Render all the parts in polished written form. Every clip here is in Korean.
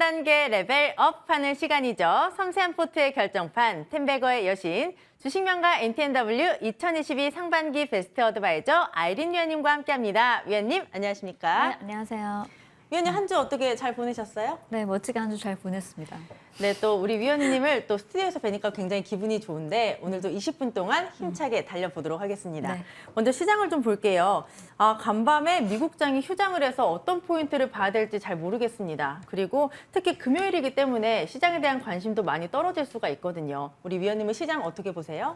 단계 레벨업하는 시간이죠. 섬세한 포트의 결정판, 텐베거의 여신, 주식명가 NTNW 2022 상반기 베스트 어드바이저 아이린 위원님과 함께합니다. 위원님, 안녕하십니까? 네, 안녕하세요. 위원님 한 주 어떻게 잘 보내셨어요? 네, 멋지게 한 주 잘 보냈습니다. 네, 또 우리 위원님을 또 스튜디오에서 뵈니까 굉장히 기분이 좋은데 오늘도 20분 동안 힘차게 달려보도록 하겠습니다. 네. 먼저 시장을 좀 볼게요. 간밤에 미국장이 휴장을 해서 어떤 포인트를 봐야 될지 잘 모르겠습니다. 그리고 특히 금요일이기 때문에 시장에 대한 관심도 많이 떨어질 수가 있거든요. 우리 위원님은 시장 어떻게 보세요?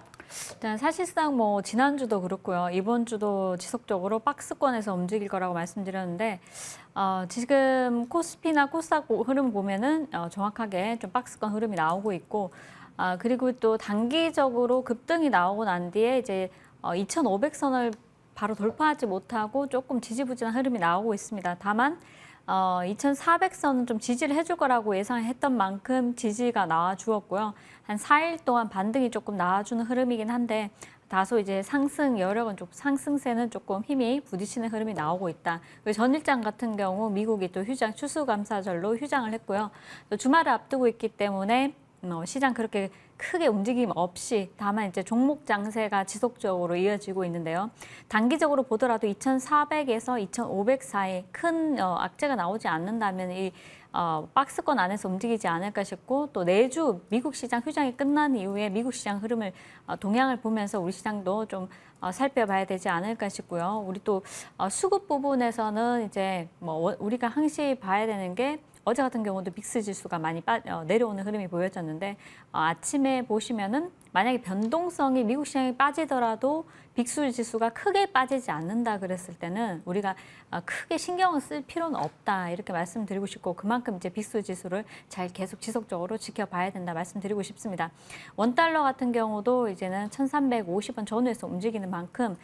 일단 사실상 뭐 지난주도 그렇고요. 이번 주도 지속적으로 박스권에서 움직일 거라고 말씀드렸는데 지금 코스피나 코스닥 흐름 보면은 정확하게 좀 박스권 흐름이 나오고 있고 그리고 또 단기적으로 급등이 나오고 난 뒤에 이제 2,500선을 바로 돌파하지 못하고 조금 지지부진한 흐름이 나오고 있습니다. 다만 2,400선은 좀 지지를 해줄 거라고 예상했던 만큼 지지가 나와 주었고요. 한 4일 동안 반등이 조금 나와주는 흐름이긴 한데 다소 이제 상승 여력은 좀 상승세는 조금 힘이 부딪히는 흐름이 나오고 있다. 그리고 전일장 같은 경우 미국이 또 휴장 추수감사절로 휴장을 했고요. 또 주말을 앞두고 있기 때문에 시장 그렇게 크게 움직임 없이 다만 이제 종목 장세가 지속적으로 이어지고 있는데요. 단기적으로 보더라도 2,400에서 2,500 사이 큰 악재가 나오지 않는다면 이 박스권 안에서 움직이지 않을까 싶고 또 내주 미국 시장 휴장이 끝난 이후에 미국 시장 흐름을 동향을 보면서 우리 시장도 좀 살펴봐야 되지 않을까 싶고요. 우리 또 수급 부분에서는 이제 뭐 우리가 항시 봐야 되는 게 어제 같은 경우도 빅스 지수가 많이 내려오는 흐름이 보여졌는데 아침에 보시면은 만약에 변동성이 미국 시장이 빠지더라도 빅스 지수가 크게 빠지지 않는다 그랬을 때는 우리가 크게 신경을 쓸 필요는 없다 이렇게 말씀드리고 싶고 그만큼 이제 빅스 지수를 잘 계속 지속적으로 지켜봐야 된다 말씀드리고 싶습니다. 원달러 같은 경우도 이제는 1,350원 전후에서 움직이는 만큼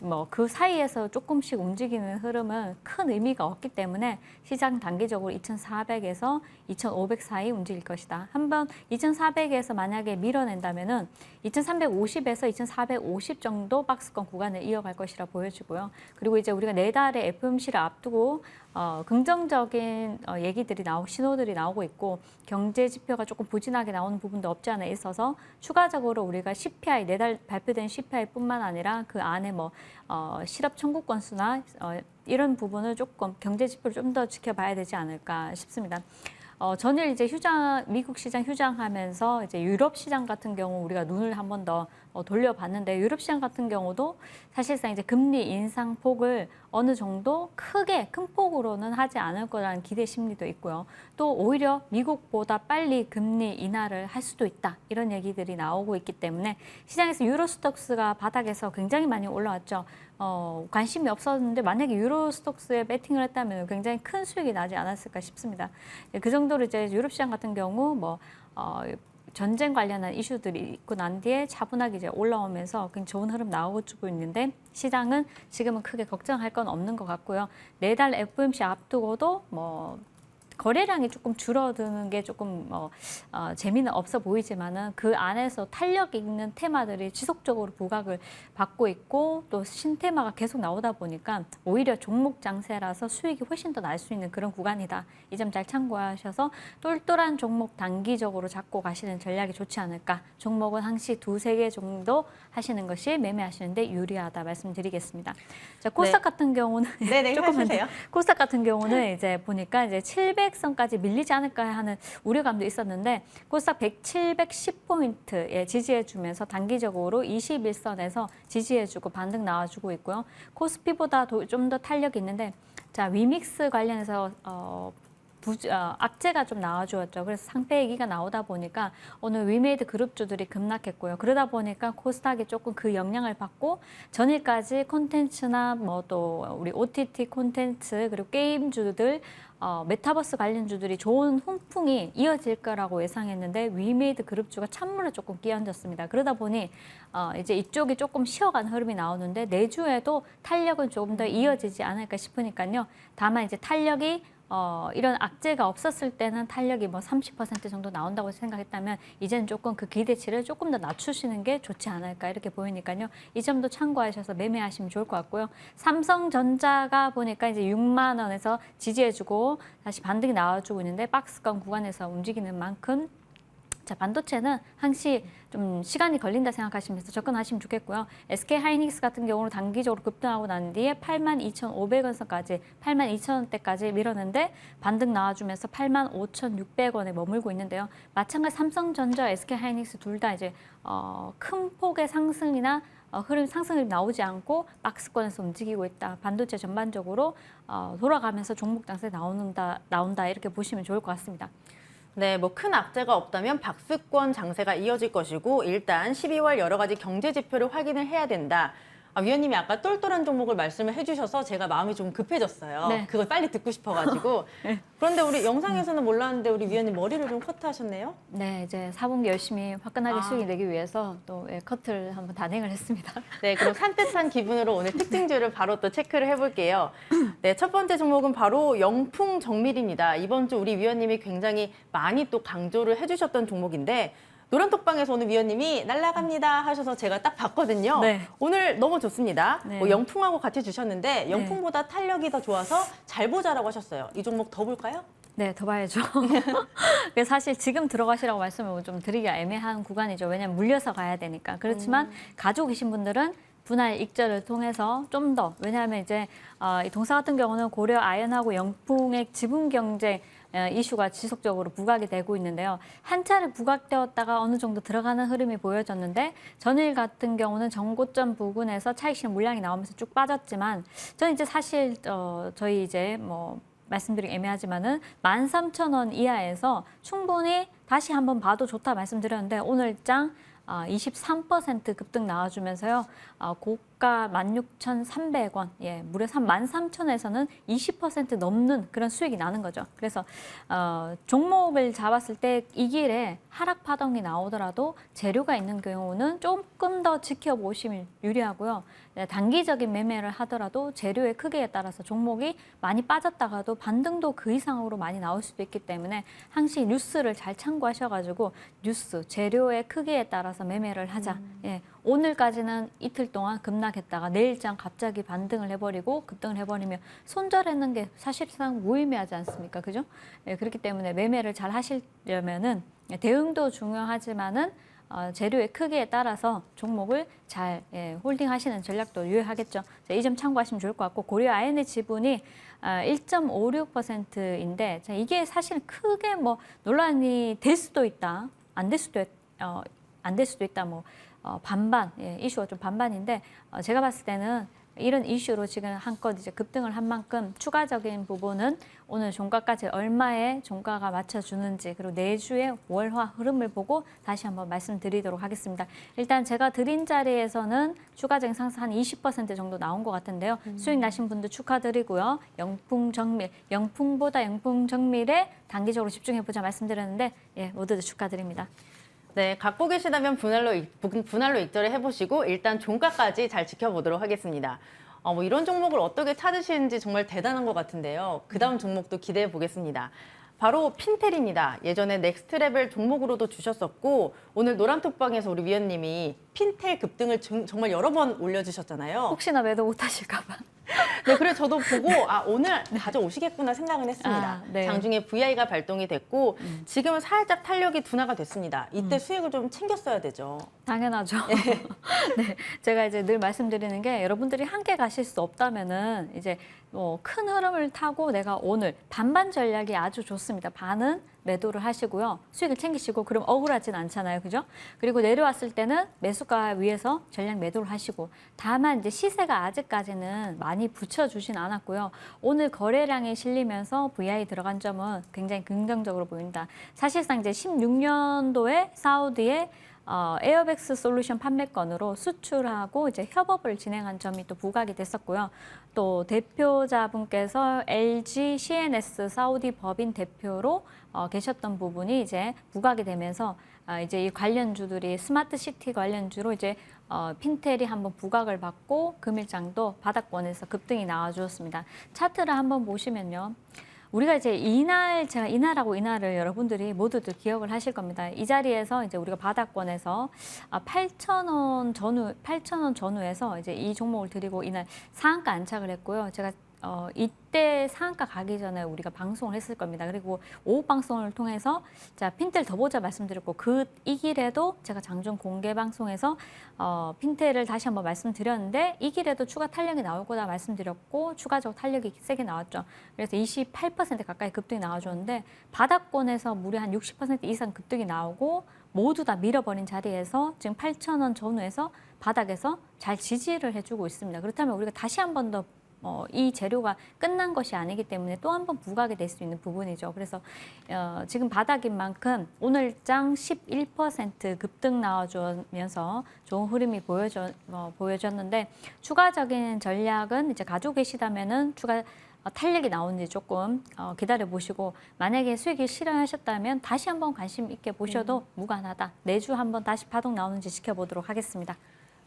뭐 그 사이에서 조금씩 움직이는 흐름은 큰 의미가 없기 때문에 시장 단기적으로 2,400에서 2,500 사이 움직일 것이다. 한번 2,400에서 만약에 밀어낸다면은 2,350에서 2,450 정도 박스권 구간을 이어갈 것이라 보여지고요. 그리고 이제 우리가 내달에 FOMC를 앞두고 긍정적인 얘기들이 신호들이 나오고 있고 경제 지표가 조금 부진하게 나오는 부분도 없지 않아 있어서 추가적으로 우리가 CPI 내달 발표된 CPI뿐만 아니라 그 안에 뭐 실업 청구 건수나 이런 부분을 조금 경제 지표를 좀 더 지켜봐야 되지 않을까 싶습니다. 전일 이제 미국 시장 휴장하면서 이제 유럽 시장 같은 경우 우리가 눈을 한 번 더 돌려봤는데 유럽 시장 같은 경우도 사실상 이제 금리 인상 폭을 어느 정도 큰 폭으로는 하지 않을 거라는 기대 심리도 있고요. 또 오히려 미국보다 빨리 금리 인하를 할 수도 있다. 이런 얘기들이 나오고 있기 때문에 시장에서 유로스톡스가 바닥에서 굉장히 많이 올라왔죠. 관심이 없었는데 만약에 유로스톡스에 배팅을 했다면 굉장히 큰 수익이 나지 않았을까 싶습니다. 그 정도로 이제 유럽 시장 같은 경우 전쟁 관련한 이슈들이 있고 난 뒤에 차분하게 이제 올라오면서 굉장히 좋은 흐름 나오고 있는데 시장은 지금은 크게 걱정할 건 없는 것 같고요. 내달 FOMC 앞두고도 거래량이 조금 줄어드는 게 조금 재미는 없어 보이지만은 그 안에서 탄력 있는 테마들이 지속적으로 부각을 받고 있고 또 신테마가 계속 나오다 보니까 오히려 종목 장세라서 수익이 훨씬 더 날 수 있는 그런 구간이다. 이 점 잘 참고하셔서 똘똘한 종목 단기적으로 잡고 가시는 전략이 좋지 않을까. 종목은 항시 2-3개 정도 하시는 것이 매매하시는데 유리하다 말씀드리겠습니다. 자, 코스닥 네. 같은 경우는 네네, 조금만 해주세요. 코스닥 같은 경우는 이제 보니까 이제 700선까지 밀리지 않을까 하는 우려감도 있었는데 코스닥 710포인트에 지지해주면서 단기적으로 21선에서 지지해주고 반등 나와주고 있고요. 코스피보다 좀 더 탄력이 있는데 자 위믹스 관련해서 악재가 좀 나와주었죠. 그래서 상패 얘기가 나오다 보니까 오늘 위메이드 그룹주들이 급락했고요. 그러다 보니까 코스닥이 조금 그 영향을 받고 전일까지 콘텐츠나 또 우리 OTT 콘텐츠 그리고 게임주들 메타버스 관련주들이 좋은 훈풍이 이어질 거라고 예상했는데 위메이드 그룹주가 찬물을 조금 끼얹었습니다. 그러다 보니 이제 이쪽이 조금 쉬어가는 흐름이 나오는데 내주에도 탄력은 조금 더 이어지지 않을까 싶으니까요. 다만 이제 탄력이 이런 악재가 없었을 때는 탄력이 뭐 30% 정도 나온다고 생각했다면 이제는 조금 그 기대치를 조금 더 낮추시는 게 좋지 않을까 이렇게 보이니까요. 이 점도 참고하셔서 매매하시면 좋을 것 같고요. 삼성전자가 보니까 이제 6만 원에서 지지해주고 다시 반등이 나와주고 있는데 박스권 구간에서 움직이는 만큼 자, 반도체는 항시 좀 시간이 걸린다 생각하시면서 접근하시면 좋겠고요. SK 하이닉스 같은 경우는 단기적으로 급등하고 난 뒤에 82,500원 선까지 82,000원대까지 밀었는데 반등 나와주면서 85,600원에 머물고 있는데요. 마찬가지 삼성전자, SK 하이닉스 둘 다 이제 큰 폭의 상승이나 흐름 상승이 나오지 않고 박스권에서 움직이고 있다. 반도체 전반적으로 돌아가면서 종목 장세 나온다 이렇게 보시면 좋을 것 같습니다. 네, 뭐 큰 악재가 없다면 박스권 장세가 이어질 것이고 일단 12월 여러 가지 경제 지표를 확인을 해야 된다. 위원님이 아까 똘똘한 종목을 말씀을 해주셔서 제가 마음이 좀 급해졌어요. 네. 그걸 빨리 듣고 싶어가지고. 네. 그런데 우리 영상에서는 몰랐는데 우리 위원님 머리를 좀 커트하셨네요? 네, 이제 4분기 열심히 화끈하게 수익 아. 내기 위해서 또 커트를 한번 단행을 했습니다. 네, 그럼 산뜻한 기분으로 오늘 특징주를 바로 또 체크를 해볼게요. 네, 첫 번째 종목은 바로 영풍정밀입니다. 이번 주 우리 위원님이 굉장히 많이 또 강조를 해주셨던 종목인데 노란톡방에서 오늘 위원님이 날아갑니다 하셔서 제가 딱 봤거든요. 네. 오늘 너무 좋습니다. 네. 영풍하고 같이 주셨는데 영풍보다 탄력이 더 좋아서 잘 보자라고 하셨어요. 이 종목 더 볼까요? 네, 더 봐야죠. 그래서 사실 지금 들어가시라고 말씀을 좀 드리기가 애매한 구간이죠. 왜냐하면 물려서 가야 되니까. 그렇지만 가지고 계신 분들은 분할 익절을 통해서 좀 더, 왜냐하면 이제 이 동사 같은 경우는 고려 아연하고 영풍의 지분 경쟁 이슈가 지속적으로 부각이 되고 있는데요. 한 차례 부각되었다가 어느 정도 들어가는 흐름이 보여졌는데 전일 같은 경우는 정고점 부근에서 차익 실현 물량이 나오면서 쭉 빠졌지만 저는 이제 사실 저희 이제 뭐 말씀드리기 애매하지만은 13,000원 이하에서 충분히 다시 한번 봐도 좋다 말씀드렸는데 오늘 장 23% 급등 나와주면서요. 고가 16,300원, 예, 무려 13,000원에서는 20% 넘는 그런 수익이 나는 거죠. 그래서 종목을 잡았을 때 이 길에 하락 파동이 나오더라도 재료가 있는 경우는 조금 더 지켜보시면 유리하고요. 네, 단기적인 매매를 하더라도 재료의 크기에 따라서 종목이 많이 빠졌다가도 반등도 그 이상으로 많이 나올 수도 있기 때문에 항시 뉴스를 잘 참고하셔가지고 뉴스, 재료의 크기에 따라서 매매를 하자. 예, 오늘까지는 이틀 동안 급락했다가 내일장 갑자기 반등을 해버리고 급등을 해버리면 손절했는 게 사실상 무의미하지 않습니까? 그죠? 예, 그렇기 때문에 매매를 잘 하시려면은 대응도 중요하지만은 재료의 크기에 따라서 종목을 잘 홀딩하시는 전략도 유효하겠죠. 이 점 참고하시면 좋을 것 같고 고려 아연의 지분이 1.56%인데 이게 사실 크게 뭐 논란이 될 수도 있다, 안 될 수도 있다, 뭐 반반 이슈가 좀 반반인데 제가 봤을 때는 이런 이슈로 지금 한껏 이제 급등을 한 만큼 추가적인 부분은 오늘 종가까지 얼마의 종가가 맞춰주는지 그리고 내주의 월화 흐름을 보고 다시 한번 말씀드리도록 하겠습니다. 일단 제가 드린 자리에서는 추가적인 상승 한 20% 정도 나온 것 같은데요. 수익 나신 분들 축하드리고요. 영풍정밀, 영풍보다 영풍정밀에 단기적으로 집중해보자 말씀드렸는데 모두들 축하드립니다. 네, 갖고 계시다면 분할로 익절을 해보시고 일단 종가까지 잘 지켜보도록 하겠습니다. 뭐 이런 종목을 어떻게 찾으시는지 정말 대단한 것 같은데요. 그 다음 종목도 기대해 보겠습니다. 바로 핀텔입니다. 예전에 넥스트레벨 종목으로도 주셨었고 오늘 노란톡방에서 우리 위원님이 핀텔 급등을 정말 여러 번 올려주셨잖아요. 혹시나 매도 못하실까 봐. 네, 그래서 저도 보고 오늘 가져오시겠구나 생각은 했습니다. 네. 장중에 VI가 발동이 됐고 지금은 살짝 탄력이 둔화가 됐습니다. 이때 수익을 좀 챙겼어야 되죠. 당연하죠. 네, 제가 이제 늘 말씀드리는 게 여러분들이 함께 가실 수 없다면은 이제 뭐 큰 흐름을 타고 내가 오늘 반반 전략이 아주 좋습니다. 반은 매도를 하시고요. 수익을 챙기시고 그럼 억울하진 않잖아요. 그죠? 그리고 내려왔을 때는 매수가 위에서 전략 매도를 하시고 다만 이제 시세가 아직까지는 많이 붙여주진 않았고요. 오늘 거래량이 실리면서 VI 들어간 점은 굉장히 긍정적으로 보인다. 사실상 이제 16년도에 사우디에 에어백스 솔루션 판매권으로 수출하고 이제 협업을 진행한 점이 또 부각이 됐었고요. 또 대표자분께서 LG CNS 사우디 법인 대표로 계셨던 부분이 이제 부각이 되면서 이제 이 관련주들이 스마트 시티 관련주로 이제 핀텔이 한번 부각을 받고 금일장도 바닥권에서 급등이 나와주었습니다. 차트를 한번 보시면요. 우리가 이제 제가 이날하고 이날을 여러분들이 모두들 기억을 하실 겁니다. 이 자리에서 이제 우리가 바닥권에서 8,000원 전후에서 이제 이 종목을 드리고 이날 상한가 안착을 했고요. 제가 이때 상한가 가기 전에 우리가 방송을 했을 겁니다. 그리고 오후 방송을 통해서 자 핀텔 더 보자 말씀드렸고 이 길에도 제가 장중 공개 방송에서 핀텔을 다시 한번 말씀드렸는데 이 길에도 추가 탄력이 나올 거다 말씀드렸고 추가적 탄력이 세게 나왔죠. 그래서 28% 가까이 급등이 나와줬는데 바닥권에서 무려 한 60% 이상 급등이 나오고 모두 다 밀어버린 자리에서 지금 8,000원 전후에서 바닥에서 잘 지지를 해주고 있습니다. 그렇다면 우리가 다시 한 번 더 이 재료가 끝난 것이 아니기 때문에 또 한 번 부각이 될 수 있는 부분이죠. 그래서 지금 바닥인 만큼 오늘장 11% 급등 나와주면서 좋은 흐름이 보여졌는데 추가적인 전략은 이제 가지고 계시다면은 추가 탄력이 나오는지 조금 기다려 보시고 만약에 수익이 실현하셨다면 다시 한번 관심 있게 보셔도 무관하다. 내주 한번 다시 파동 나오는지 지켜보도록 하겠습니다.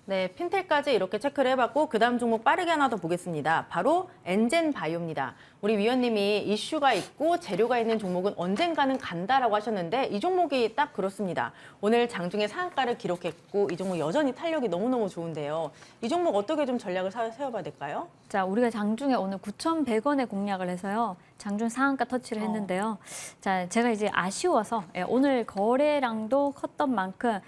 네, 핀텔까지 이렇게 체크를 해봤고 그 다음 종목 빠르게 하나 더 보겠습니다. 바로 엔젠 바이오입니다. 우리 위원님이 이슈가 있고 재료가 있는 종목은 언젠가는 간다라고 하셨는데 이 종목이 딱 그렇습니다. 오늘 장중에 상한가를 기록했고 이 종목 여전히 탄력이 너무너무 좋은데요. 이 종목 어떻게 좀 전략을 세워봐야 될까요? 자, 우리가 장중에 오늘 9,100원에 공략을 해서요. 장중 상한가 터치를 했는데요. 자, 제가 이제 아쉬워서 오늘 거래량도 컸던 만큼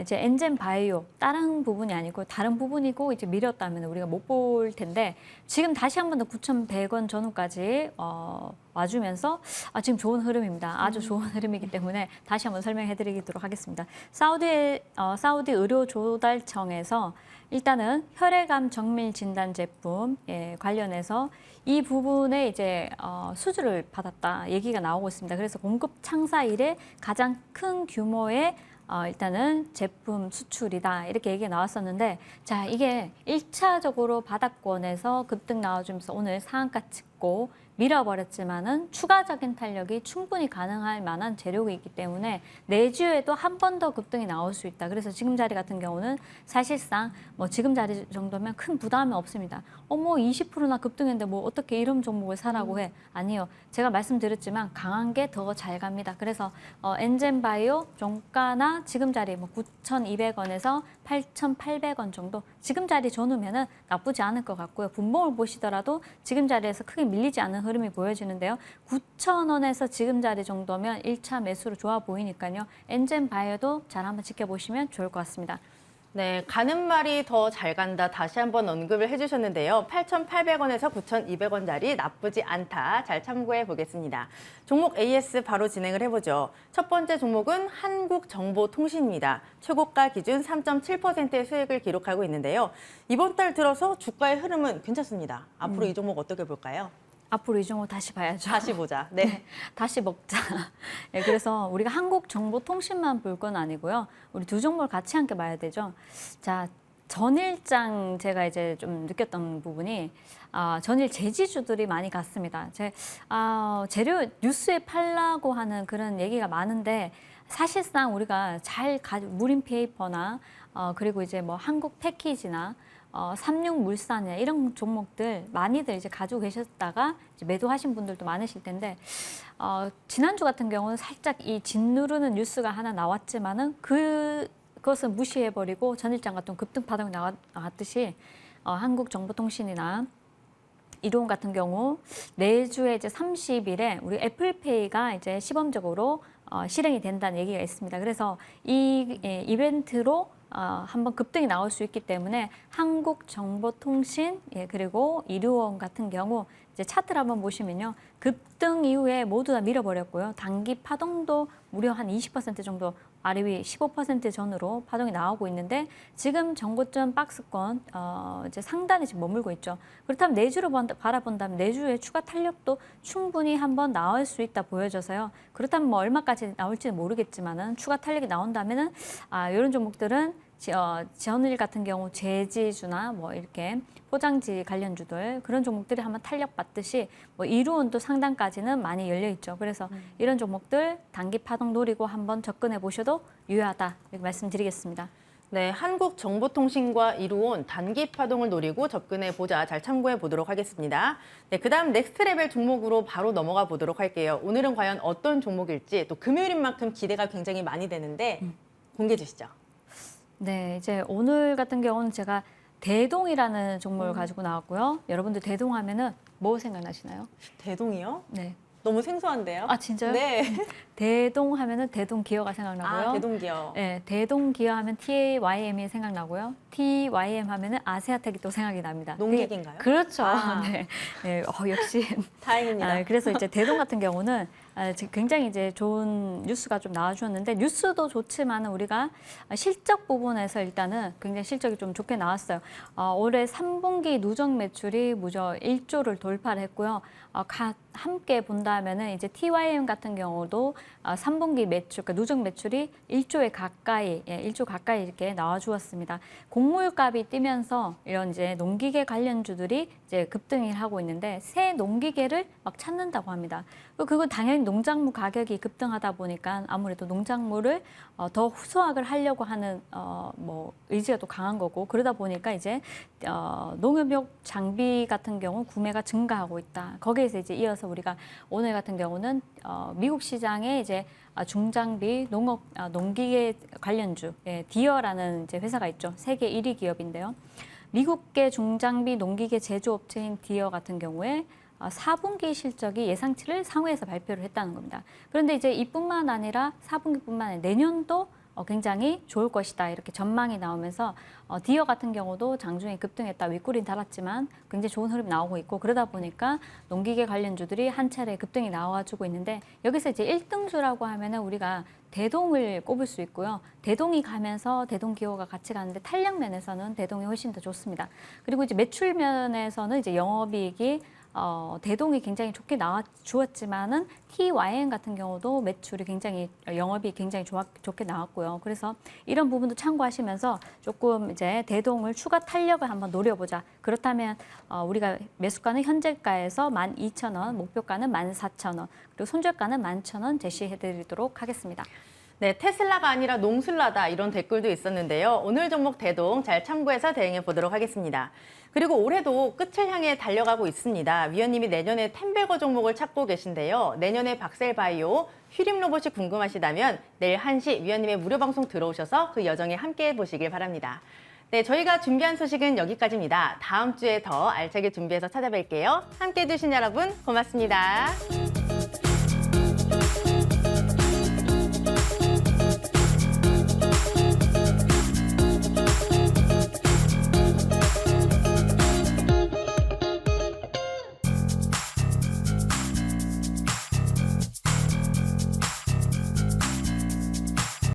이제 엔젠 바이오 다른 부분이 아니고 다른 부분이고 이제 밀었다면 우리가 못 볼 텐데 지금 다시 한 번 더 9,100원 전후까지 와주면서 지금 좋은 흐름입니다. 아주 좋은 흐름이기 때문에 다시 한번 설명해드리도록 하겠습니다. 사우디 의료조달청에서 일단은 혈액암 정밀 진단 제품 관련해서 이 부분에 이제 수주를 받았다 얘기가 나오고 있습니다. 그래서 공급 창사 이래 가장 큰 규모의 일단은 제품 수출이다 이렇게 얘기가 나왔었는데 자 이게 1차적으로 바닥권에서 급등 나와주면서 오늘 상한가 찍고 밀어버렸지만은 추가적인 탄력이 충분히 가능할 만한 재료가 있기 때문에 내주에도 한 번 더 급등이 나올 수 있다. 그래서 지금 자리 같은 경우는 사실상 뭐 지금 자리 정도면 큰 부담이 없습니다. 20%나 급등했는데 뭐 어떻게 이런 종목을 사라고 해? 아니요. 제가 말씀드렸지만 강한 게 더 잘 갑니다. 그래서 엔젠바이오 종가나 지금 자리 뭐 9,200원에서 8,800원 정도 지금 자리 전후면은 나쁘지 않을 것 같고요. 분봉을 보시더라도 지금 자리에서 크게 밀리지 않는 흐름이 보여지는데요. 9,000원에서 지금 자리 정도면 1차 매수로 좋아 보이니까요. 엔젠바이오도 잘 한번 지켜보시면 좋을 것 같습니다. 네, 가는 말이 더 잘 간다 다시 한번 언급을 해주셨는데요. 8,800원에서 9,200원짜리 나쁘지 않다. 잘 참고해 보겠습니다. 종목 AS 바로 진행을 해보죠. 첫 번째 종목은 한국정보통신입니다. 최고가 기준 3.7%의 수익을 기록하고 있는데요. 이번 달 들어서 주가의 흐름은 괜찮습니다. 앞으로 이 종목 어떻게 볼까요? 앞으로 이 종목 다시 봐야죠. 다시 보자. 네. 다시 먹자. 네, 그래서 우리가 한국정보통신만 볼 건 아니고요. 우리 두 종목을 같이 함께 봐야 되죠. 자, 전일장 제가 이제 좀 느꼈던 부분이 전일 제지주들이 많이 갔습니다. 재료 뉴스에 팔라고 하는 그런 얘기가 많은데 사실상 우리가 무림 페이퍼나 그리고 이제 뭐 한국 패키지나 삼육물산이나 이런 종목들 많이들 이제 가지고 계셨다가 이제 매도하신 분들도 많으실 텐데 지난주 같은 경우는 살짝 이 짓누르는 뉴스가 하나 나왔지만은 그것은 무시해버리고 전일장 같은 급등 파동이 나왔듯이 한국정보통신이나 이로운 같은 경우 내주에 이제 30일에 우리 애플페이가 이제 시범적으로 실행이 된다는 얘기가 있습니다. 그래서 이 이벤트로 한번 급등이 나올 수 있기 때문에 한국정보통신 그리고 이류원 같은 경우 이제 차트를 한번 보시면요. 급등 이후에 모두 다 밀어버렸고요. 단기 파동도 무려 한 20% 정도 아래 위 15% 전으로 파동이 나오고 있는데 지금 정고점 박스권 이제 상단에 지금 머물고 있죠. 그렇다면 내주로 바라본다면 내주의 추가 탄력도 충분히 한번 나올 수 있다 보여져서요. 그렇다면 뭐 얼마까지 나올지는 모르겠지만은 추가 탄력이 나온다면은 이런 종목들은 전일 같은 경우 제지주나 뭐 이렇게 포장지 관련주들 그런 종목들이 한번 탄력 받듯이 뭐 이루온도 상단까지는 많이 열려 있죠. 그래서 이런 종목들 단기 파동 노리고 한번 접근해 보셔도 유효하다 이렇게 말씀드리겠습니다. 네, 한국정보통신과 이루온 단기 파동을 노리고 접근해 보자. 잘 참고해 보도록 하겠습니다. 네, 그다음 넥스트 레벨 종목으로 바로 넘어가 보도록 할게요. 오늘은 과연 어떤 종목일지 또 금요일인 만큼 기대가 굉장히 많이 되는데 공개해 주시죠. 네, 이제 오늘 같은 경우는 제가 대동이라는 종목을 가지고 나왔고요. 여러분들 대동 하면은 뭐 생각나시나요? 대동이요? 네. 너무 생소한데요? 아, 진짜요? 네. 대동 하면은 대동 기어가 생각나고요. 아, 대동기요. 네, 대동 기어 하면 TYM이 생각나고요. TYM 하면은 아세아텍이 또 생각이 납니다. 농기계인가요? 그렇죠. 아. 네. 네, 역시. 다행입니다. 그래서 이제 대동 같은 경우는 굉장히 이제 좋은 뉴스가 좀 나와주었는데 뉴스도 좋지만 우리가 실적 부분에서 일단은 굉장히 실적이 좀 좋게 나왔어요. 올해 3분기 누적 매출이 무려 1조를 돌파를 했고요. 함께 본다면은 이제 TYM 같은 경우도 3분기 매출, 그러니까 누적 매출이 1조에 가까이, 1조 가까이 이렇게 나와주었습니다. 곡물값이 뛰면서 이런 이제 농기계 관련주들이 이제 급등을 하고 있는데 새 농기계를 막 찾는다고 합니다. 그건 당연히 농작물 가격이 급등하다 보니까 아무래도 농작물을 더 수확을 하려고 하는 뭐 의지가 또 강한 거고 그러다 보니까 이제 농협용 장비 같은 경우 구매가 증가하고 있다. 거기에서 이제 이어서 우리가 오늘 같은 경우는 미국 시장에 이제 중장비 농업 농기계 관련주 디어라는 이제 회사가 있죠. 세계 1위 기업인데요. 미국계 중장비 농기계 제조업체인 디어 같은 경우에 4분기 실적이 예상치를 상회해서 발표를 했다는 겁니다. 그런데 이제 이뿐만 아니라 4분기뿐만 아니라 내년도 굉장히 좋을 것이다 이렇게 전망이 나오면서 디어 같은 경우도 장중에 급등했다 윗꼬리는 달았지만 굉장히 좋은 흐름이 나오고 있고 그러다 보니까 농기계 관련주들이 한 차례 급등이 나와주고 있는데 여기서 이제 1등주라고 하면은 우리가 대동을 꼽을 수 있고요. 대동이 가면서 대동 기호가 같이 가는데 탄력 면에서는 대동이 훨씬 더 좋습니다. 그리고 이제 매출 면에서는 이제 영업이익이 대동이 굉장히 좋게 나와 주었지만은 TYM 같은 경우도 매출이 굉장히 영업이 굉장히 좋게 나왔고요. 그래서 이런 부분도 참고하시면서 조금 이제 대동을 추가 탄력을 한번 노려보자. 그렇다면 우리가 매수가는 현재가에서 12,000원, 목표가는 14,000원, 그리고 손절가는 11,000원 제시해드리도록 하겠습니다. 네, 테슬라가 아니라 농슬라다 이런 댓글도 있었는데요. 오늘 종목 대동 잘 참고해서 대응해 보도록 하겠습니다. 그리고 올해도 끝을 향해 달려가고 있습니다. 위원님이 내년에 템베거 종목을 찾고 계신데요. 내년에 박셀바이오, 휘림 로봇이 궁금하시다면 내일 1시 위원님의 무료 방송 들어오셔서 그 여정에 함께해 보시길 바랍니다. 네, 저희가 준비한 소식은 여기까지입니다. 다음 주에 더 알차게 준비해서 찾아뵐게요. 함께해 주신 여러분 고맙습니다.